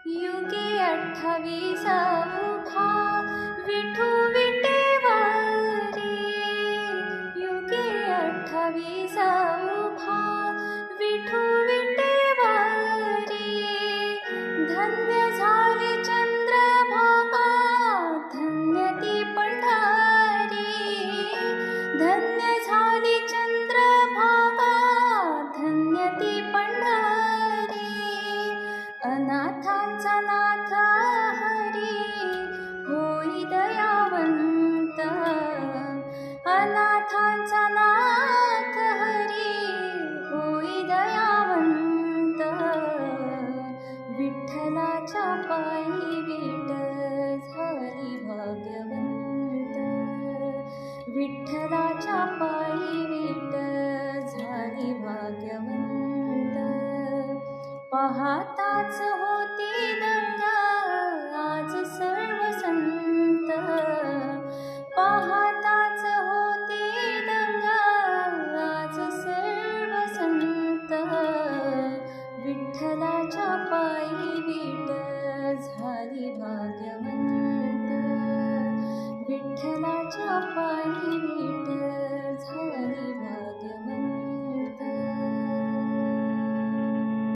युगे 28 विठू विटेवारी, युगे 28 विठू विटेवारी, धन्य झाली चंद्रभागा, धन्य ती पंढरी, धन्य झाली चंद्रभागा, धन्य ती पंढरी, अनाथांचा नाथ हरी होई दयावंत, अनाथांचा नाथ हरी होई दयावंत, विठ्ठलाच्या पायी विट झाली भाग्यवंत, विठ्ठलाच्या पायी विट झाली भाग्यवंत, पाहताच होती दंगा आज सर्व संत, पाहताच होती दंगा आज सर्व संत, विठ्ठलाच्या पायी विट झाली भाग्यवंत, विठ्ठलाच्या पायी विट